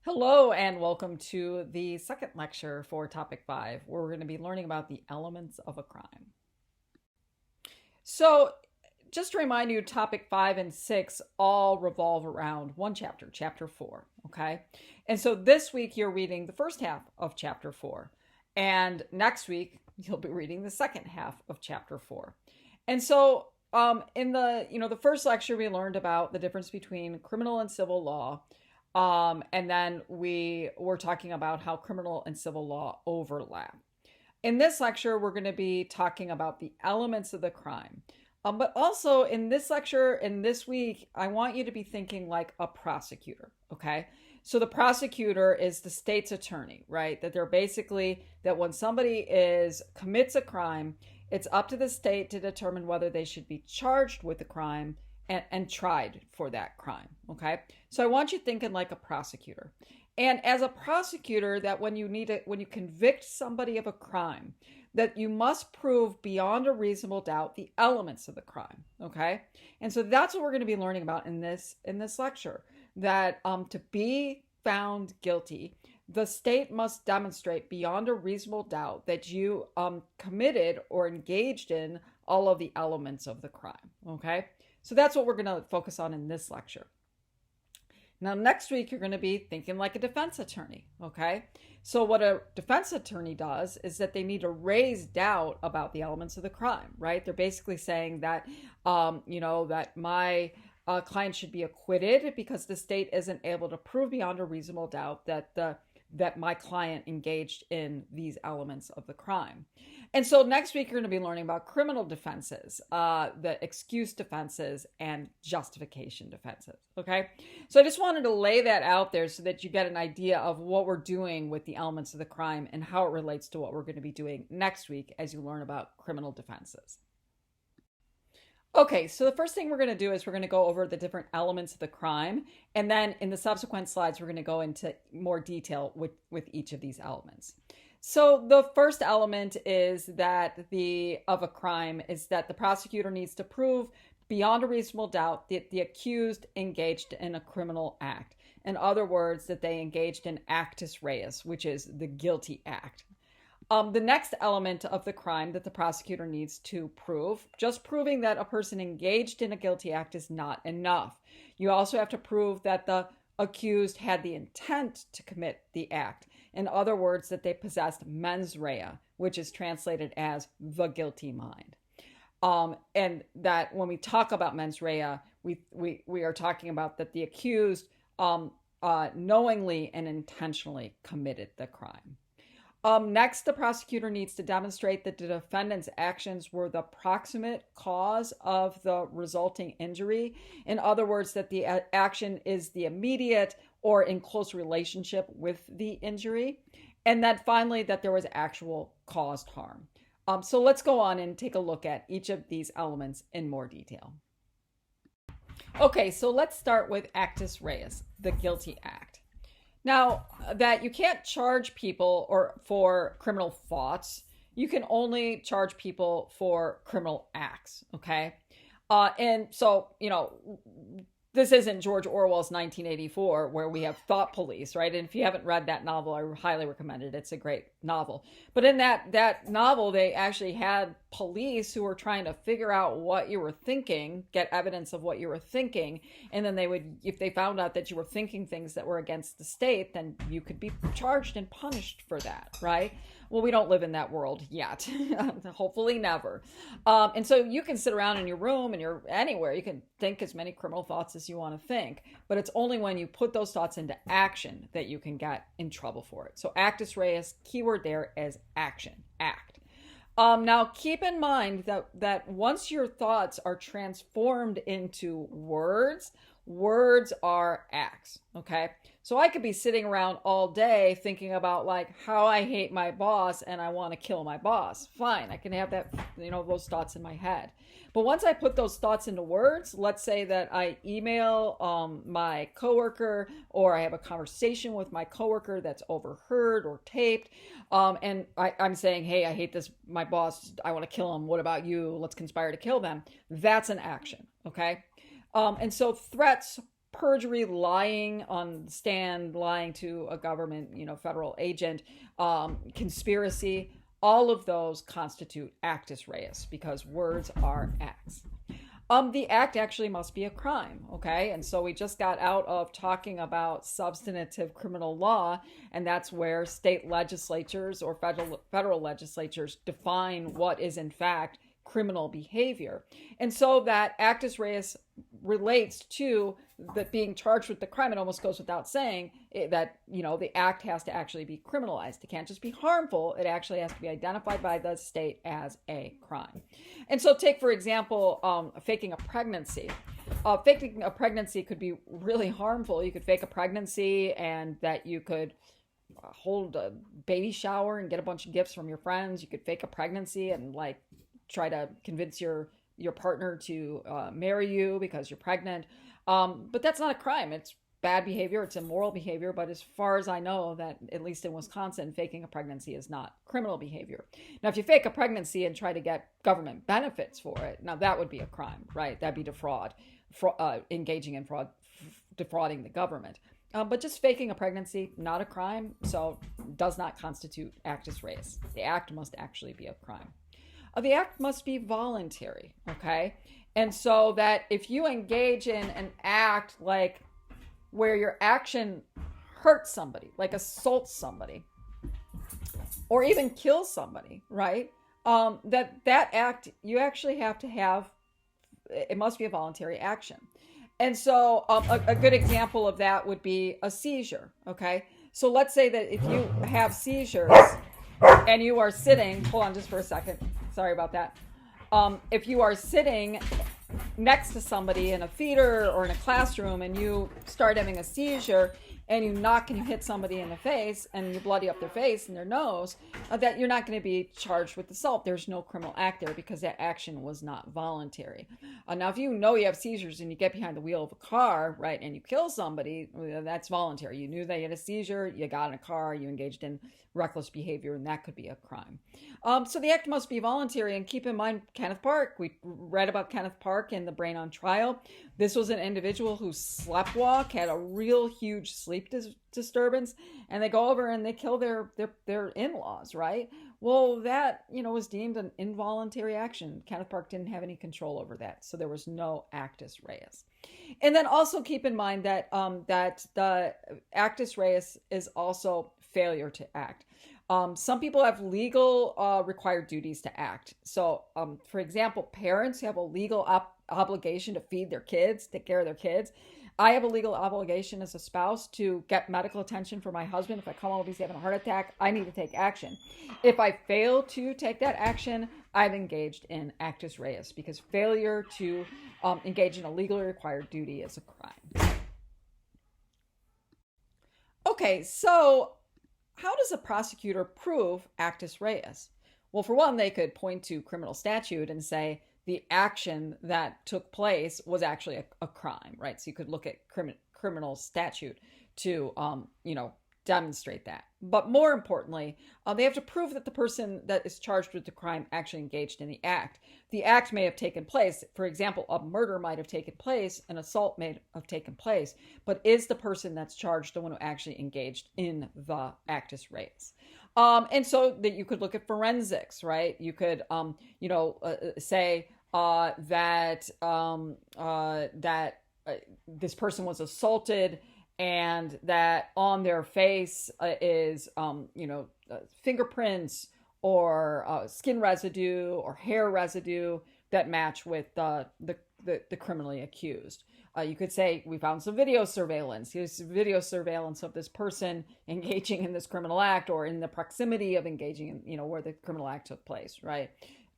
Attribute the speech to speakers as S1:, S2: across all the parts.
S1: Hello and welcome to the second lecture for topic 5, where we're going to be learning about the elements of a crime. So just to remind you, topic 5 and 6 all revolve around one chapter, chapter 4, okay? And so this week you're reading the first half of chapter 4, and next week you'll be reading the second half of chapter 4. And so in the first lecture we learned about the difference between criminal and civil law. And then we were talking about how criminal and civil law overlap. In this lecture, we're going to be talking about the elements of the crime. But also in this lecture, in this week, I want you to be thinking like a prosecutor, okay? So the prosecutor is the state's attorney, right? That they're basically, that when somebody commits a crime, it's up to the state to determine whether they should be charged with the crime and tried for that crime, okay? So I want you thinking like a prosecutor. And as a prosecutor, that when you convict somebody of a crime, that you must prove beyond a reasonable doubt the elements of the crime, okay? And so that's what we're going to be learning about in this lecture, that to be found guilty, the state must demonstrate beyond a reasonable doubt that you committed or engaged in all of the elements of the crime, okay? So that's what we're going to focus on in this lecture. Now, next week, you're going to be thinking like a defense attorney, okay? So what a defense attorney does is that they need to raise doubt about the elements of the crime, right? They're basically saying that, that my client should be acquitted because the state isn't able to prove beyond a reasonable doubt that my client engaged in these elements of the crime. And so next week, you're going to be learning about criminal defenses, the excuse defenses and justification defenses, okay? So I just wanted to lay that out there so that you get an idea of what we're doing with the elements of the crime and how it relates to what we're going to be doing next week as you learn about criminal defenses. Okay, so the first thing we're going to do is we're going to go over the different elements of the crime. And then in the subsequent slides, we're going to go into more detail with each of these elements. So the first element is that of a crime is that the prosecutor needs to prove beyond a reasonable doubt that the accused engaged in a criminal act. In other words, that they engaged in actus reus, which is the guilty act. The next element of the crime that the prosecutor needs to prove, just proving that a person engaged in a guilty act is not enough. You also have to prove that the accused had the intent to commit the act. In other words, that they possessed mens rea, which is translated as the guilty mind. And that when we talk about mens rea, we are talking about that the accused knowingly and intentionally committed the crime. Next, the prosecutor needs to demonstrate that the defendant's actions were the proximate cause of the resulting injury. In other words, that the action is the immediate or in close relationship with the injury. And then finally, that there was actual caused harm. So let's go on and take a look at each of these elements in more detail. Okay, so let's start with actus reus, the guilty act. Now, that you can't charge people for criminal thoughts, you can only charge people for criminal acts, okay? And so, this isn't George Orwell's 1984 where we have thought police, right? And if you haven't read that novel, I highly recommend it. It's a great novel. But in that novel, they actually had police who were trying to figure out what you were thinking, get evidence of what you were thinking. And then they would, if they found out that you were thinking things that were against the state, then you could be charged and punished for that, right? Well, we don't live in that world yet. Hopefully never. And so you can sit around in your room and you're anywhere. You can think as many criminal thoughts as you want to think. But it's only when you put those thoughts into action that you can get in trouble for it. So actus reus, keyword there is action, act. Now, keep in mind that once your thoughts are transformed into words, words are acts, okay? So I could be sitting around all day thinking about like how I hate my boss and I want to kill my boss. Fine, I can have that, those thoughts in my head. But once I put those thoughts into words, let's say that I email my coworker, or I have a conversation with my coworker that's overheard or taped, and I'm saying, hey, I hate my boss, I want to kill him. What about you? Let's conspire to kill them. That's an action, okay? And so threats perjury, lying on the stand, lying to a government, federal agent, conspiracy, all of those constitute actus reus because words are acts. The act actually must be a crime, okay? And so we just got out of talking about substantive criminal law, and that's where state legislatures or federal legislatures define what is in fact criminal behavior. And so that actus reus relates to that being charged with the crime. It almost goes without saying that, the act has to actually be criminalized. It can't just be harmful. It actually has to be identified by the state as a crime. And so take, for example, faking a pregnancy. Faking a pregnancy could be really harmful. You could fake a pregnancy and that you could hold a baby shower and get a bunch of gifts from your friends. You could fake a pregnancy and try to convince your partner to marry you because you're pregnant. But that's not a crime. It's bad behavior. It's immoral behavior. But as far as I know, that at least in Wisconsin, faking a pregnancy is not criminal behavior. Now, if you fake a pregnancy and try to get government benefits for it, now that would be a crime, right? That'd be engaging in fraud, defrauding the government. But just faking a pregnancy, not a crime, so does not constitute actus reus. The act must actually be a crime. The act must be voluntary, okay? And so that if you engage in an act like where your action hurts somebody, like assaults somebody, or even kills somebody, right? That act, you actually have to have, it must be a voluntary action. And so a good example of that would be a seizure, okay? So let's say that if you have seizures and you are sitting, hold on just for a second. Sorry about that. If you are sitting next to somebody in a theater or in a classroom and you start having a seizure and you knock and you hit somebody in the face and you bloody up their face and their nose, that you're not going to be charged with assault. There's no criminal act there because that action was not voluntary. Now, if you have seizures and you get behind the wheel of a car, right, and you kill somebody, that's voluntary. You knew they had a seizure, you got in a car, you engaged in reckless behavior, and that could be a crime. So the act must be voluntary. And keep in mind, Kenneth Park, we read about Kenneth Park in The Brain on Trial. This was an individual who sleptwalked, had a real huge sleep disturbance, and they go over and they kill their in-laws, right? Well, that, was deemed an involuntary action. Kenneth Park didn't have any control over that, so there was no actus reus. And then also keep in mind that that the actus reus is also failure to act. Some people have legal required duties to act. So, for example, parents have a legal obligation to feed their kids, take care of their kids. I have a legal obligation as a spouse to get medical attention for my husband. If I come home, he's having a heart attack, I need to take action. If I fail to take that action, I've engaged in actus reus because failure to engage in a legally required duty is a crime. Okay, so how does a prosecutor prove actus reus? Well, for one, they could point to criminal statute and say the action that took place was actually a crime, right? So you could look at criminal statute to, demonstrate that. But more importantly, they have to prove that the person that is charged with the crime actually engaged in the act. The act may have taken place. For example, a murder might have taken place, an assault may have taken place, but is the person that's charged the one who actually engaged in the actus reus? And so that you could look at forensics, right? You could, say that this person was assaulted and that on their face is, fingerprints or skin residue or hair residue that match with the criminally accused. You could say we found some video surveillance. Here's video surveillance of this person engaging in this criminal act or in the proximity of engaging in, where the criminal act took place, right?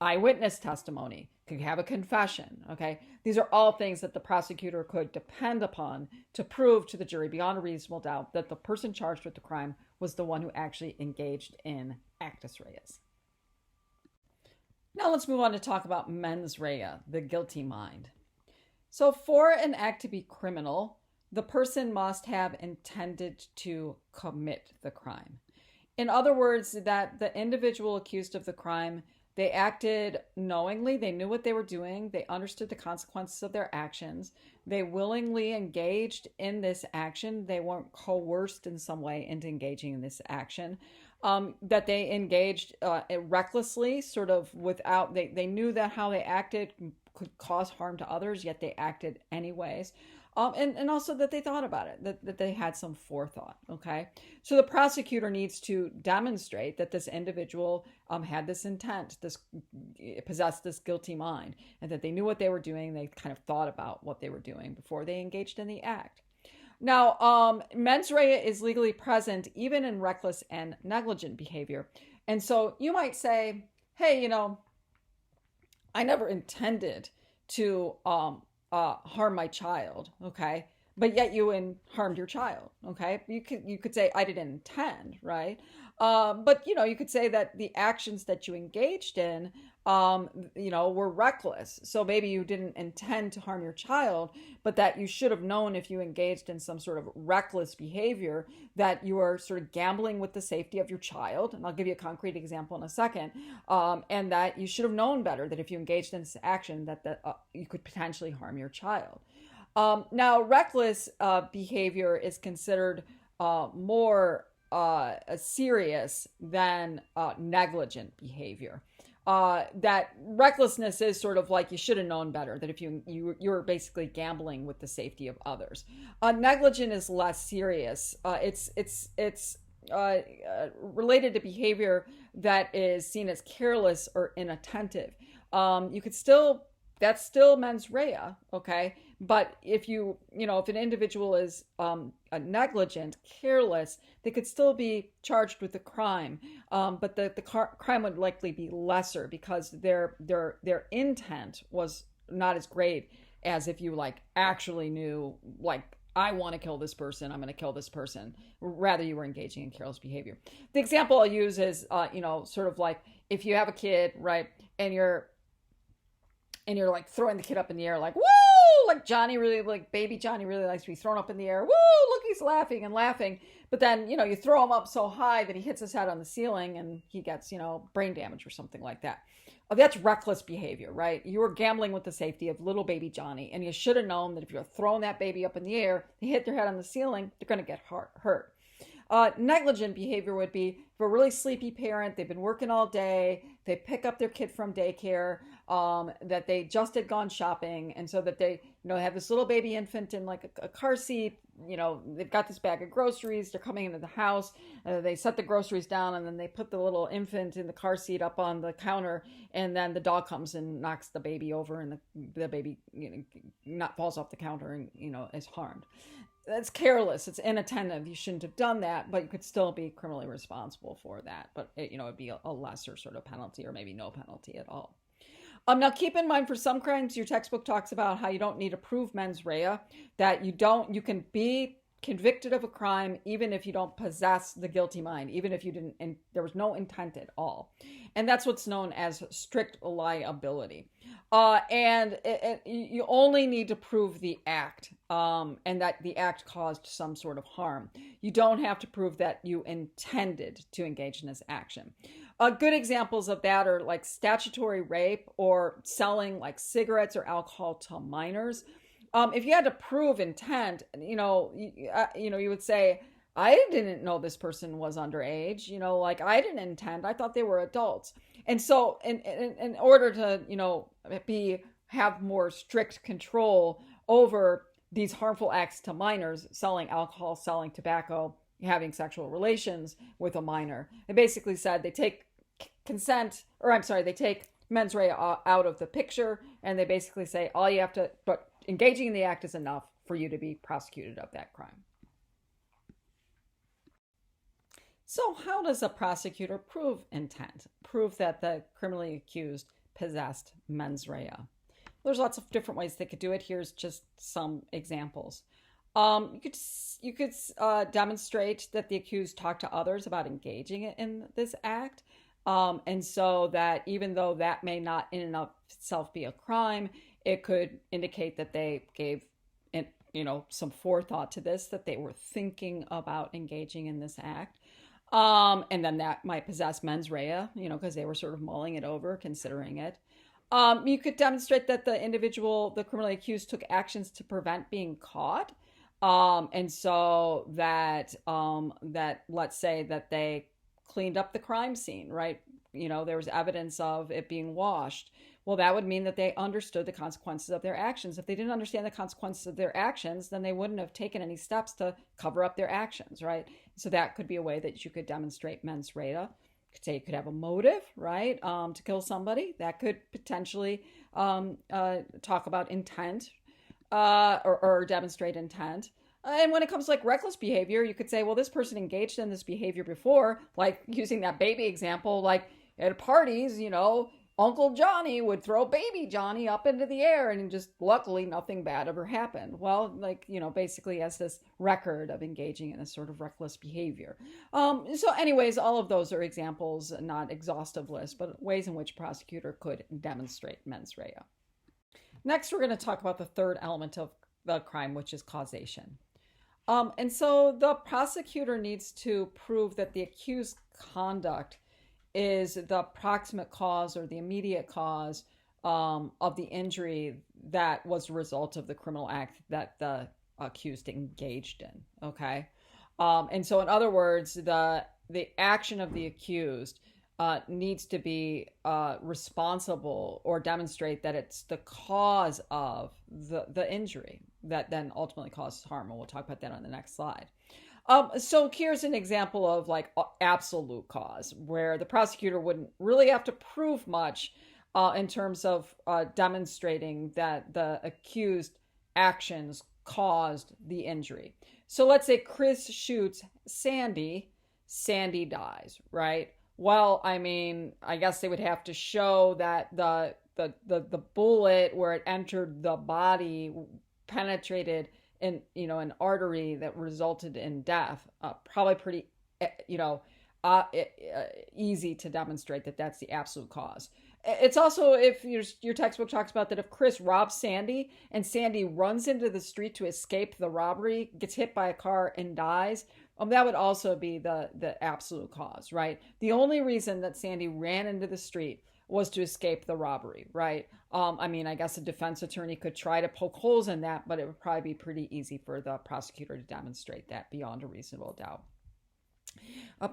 S1: Eyewitness testimony, could have a confession, okay? These are all things that the prosecutor could depend upon to prove to the jury beyond a reasonable doubt that the person charged with the crime was the one who actually engaged in actus reus. Now let's move on to talk about mens rea, the guilty mind. So for an act to be criminal, the person must have intended to commit the crime. In other words, that the individual accused of the crime They acted knowingly. They knew what they were doing. They understood the consequences of their actions. They willingly engaged in this action. They weren't coerced in some way into engaging in this action. That they engaged recklessly, sort of without, they knew that how they acted could cause harm to others, yet they acted anyways. And also that they thought about it, that they had some forethought. Okay. So the prosecutor needs to demonstrate that this individual had this intent, possessed this guilty mind, and that they knew what they were doing. They kind of thought about what they were doing before they engaged in the act. Now, mens rea is legally present even in reckless and negligent behavior. And so you might say, hey, I never intended to harm my child, okay? But yet you harmed your child, okay? You could say I didn't intend, right? But you could say that the actions that you engaged in, were reckless. So maybe you didn't intend to harm your child, but that you should have known if you engaged in some sort of reckless behavior that you are sort of gambling with the safety of your child. And I'll give you a concrete example in a second. And that you should have known better that if you engaged in this action that you could potentially harm your child. Now, reckless behavior is considered more serious than negligent behavior. That recklessness is sort of like you should have known better, that if you're basically gambling with the safety of others. Negligent is less serious. It's related to behavior that is seen as careless or inattentive. That's still mens rea, okay? But if if an individual is negligent, careless, they could still be charged with a crime, but the crime would likely be lesser because their intent was not as great as if you actually knew, I want to kill this person, I'm going to kill this person. Rather, you were engaging in careless behavior. The example I'll use is, sort of like if you have a kid, right, and you're throwing the kid up in the air, woo, baby Johnny really likes to be thrown up in the air. Woo, look, he's laughing and laughing. But then, you throw him up so high that he hits his head on the ceiling and he gets, brain damage or something like that. That's reckless behavior, right? You were gambling with the safety of little baby Johnny, and you should have known that if you're throwing that baby up in the air, they hit their head on the ceiling, they're going to get hurt. Negligent behavior would be for a really sleepy parent, they've been working all day, they pick up their kid from daycare, that they just had gone shopping, and so that they have this little baby infant in a car seat, they've got this bag of groceries, they're coming into the house, they set the groceries down, and then they put the little infant in the car seat up on the counter, and then the dog comes and knocks the baby over, and the baby falls off the counter and is harmed. That's careless. It's inattentive. You shouldn't have done that, but you could still be criminally responsible for that. But it'd be a lesser sort of penalty, or maybe no penalty at all. Now, keep in mind, for some crimes, your textbook talks about how you don't need to prove mens rea, that you can be convicted of a crime even if you don't possess the guilty mind, even if you didn't, and there was no intent at all. And that's what's known as strict liability. And you only need to prove the act, and that the act caused some sort of harm. You don't have to prove that you intended to engage in this action. Good examples of that are like statutory rape or selling cigarettes or alcohol to minors. If you had to prove intent, you would say, I didn't know this person was underage, I didn't intend, I thought they were adults. And so in order to, have more strict control over these harmful acts to minors, selling alcohol, selling tobacco, having sexual relations with a minor, they basically said they take they take mens rea out of the picture, and they basically say but engaging in the act is enough for you to be prosecuted of that crime. So how does a prosecutor prove intent? Prove that the criminally accused possessed mens rea? There's lots of different ways they could do it. Here's just some examples. You could demonstrate that the accused talked to others about engaging in this act. And so that even though that may not in and of itself be a crime, it could indicate that they gave some forethought to this, that they were thinking about engaging in this act. And then that might possess mens rea, because they were sort of mulling it over, considering it. You could demonstrate that the criminally accused, took actions to prevent being caught. And so that let's say that they cleaned up the crime scene, right? There was evidence of it being washed. Well, that would mean that they understood the consequences of their actions. If they didn't understand the consequences of their actions, then they wouldn't have taken any steps to cover up their actions, right? So that could be a way that you could demonstrate mens rea. You could say you could have a motive, right, to kill somebody. That could potentially talk about intent, or demonstrate intent. And when it comes to like reckless behavior, you could say, well, this person engaged in this behavior before, like using that baby example, like at parties, Uncle Johnny would throw baby Johnny up into the air and just luckily nothing bad ever happened. Well, basically has this record of engaging in this sort of reckless behavior. So anyways, all of those are examples, not exhaustive list, but ways in which prosecutor could demonstrate mens rea. Next, we're going to talk about the third element of the crime, which is causation. And so the prosecutor needs to prove that the accused conduct is the proximate cause or the immediate cause of the injury that was the result of the criminal act that the accused engaged in. Okay. And so in other words, the action of the accused needs to be responsible or demonstrate that it's the cause of the injury that then ultimately causes harm. And we'll talk about that on the next slide. So here's an example of like absolute cause, where the prosecutor wouldn't really have to prove much in terms of demonstrating that the accused actions caused the injury. So let's say Chris shoots Sandy, Sandy dies, right? Well, I mean, I guess they would have to show that the bullet where it entered the body penetrated in an artery that resulted in death. Probably pretty easy to demonstrate that that's the absolute cause. It's also, if your textbook talks about that, if Chris robs Sandy and Sandy runs into the street to escape the robbery, gets hit by a car and dies, that would also be the absolute cause, right? The only reason that Sandy ran into the street was to escape the robbery, right? I mean, I guess a defense attorney could try to poke holes in that, but it would probably be pretty easy for the prosecutor to demonstrate that beyond a reasonable doubt.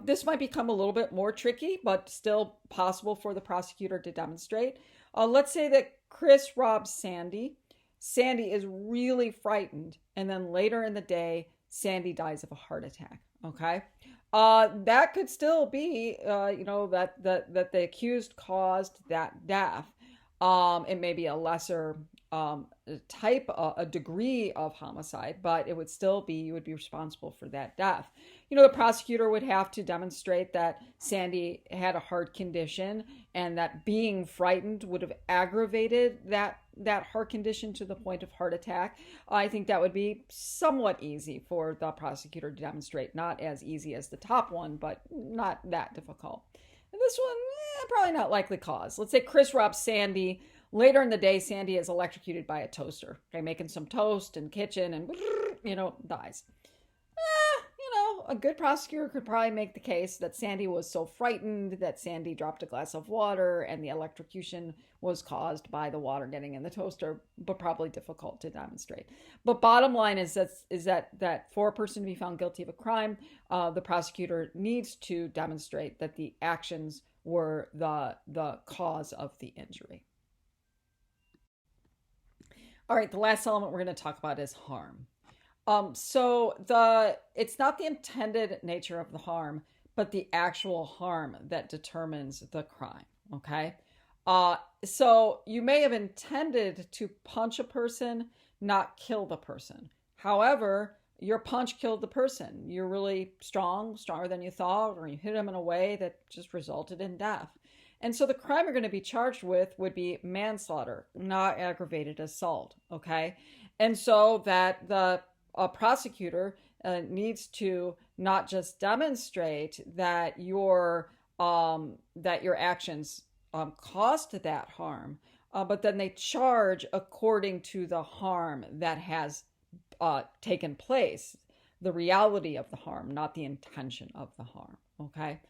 S1: This might become a little bit more tricky, but still possible for the prosecutor to demonstrate. Let's say that Chris robs Sandy. Sandy is really frightened, and then later in the day, Sandy dies of a heart attack. Okay, that could still be, that the accused caused that death. It may be a lesser type, a degree of homicide, but it would still be, you would be responsible for that death. The prosecutor would have to demonstrate that Sandy had a heart condition and that being frightened would have aggravated that heart condition to the point of heart attack. I think that would be somewhat easy for the prosecutor to demonstrate. Not as easy as the top one, but not that difficult. And this one, probably not likely cause. Let's say Chris robs Sandy. Later in the day, Sandy is electrocuted by a toaster. Okay, making some toast in the kitchen and, dies. A good prosecutor could probably make the case that Sandy was so frightened that Sandy dropped a glass of water and the electrocution was caused by the water getting in the toaster, but probably difficult to demonstrate. But bottom line is that for a person to be found guilty of a crime, the prosecutor needs to demonstrate that the actions were the cause of the injury. All right, the last element we're going to talk about is harm. So it's not the intended nature of the harm, but the actual harm that determines the crime. Okay. So you may have intended to punch a person, not kill the person. However, your punch killed the person. You're really stronger than you thought, or you hit him in a way that just resulted in death. And so the crime you're going to be charged with would be manslaughter, not aggravated assault. Okay. And so that a prosecutor needs to not just demonstrate that your actions caused that harm, but then they charge according to the harm that has taken place. the reality of the harm, not the intention of the harm. Okay.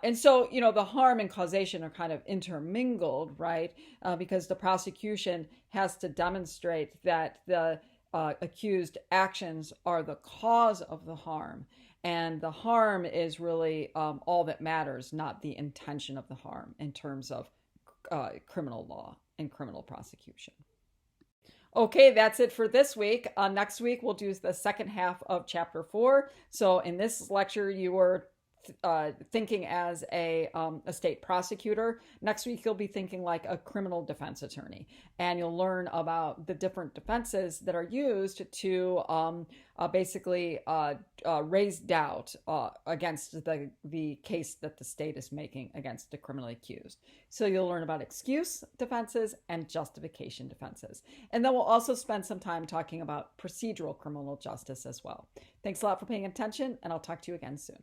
S1: And so, the harm and causation are kind of intermingled, right? Because the prosecution has to demonstrate that the accused actions are the cause of the harm. And the harm is really all that matters, not the intention of the harm in terms of criminal law and criminal prosecution. Okay, that's it for this week. Next week, we'll do the second half of chapter 4. So in this lecture, you were thinking as a state prosecutor. Next week, you'll be thinking like a criminal defense attorney, and you'll learn about the different defenses that are used to basically raise doubt against the case that the state is making against the criminally accused. So you'll learn about excuse defenses and justification defenses. And then we'll also spend some time talking about procedural criminal justice as well. Thanks a lot for paying attention, and I'll talk to you again soon.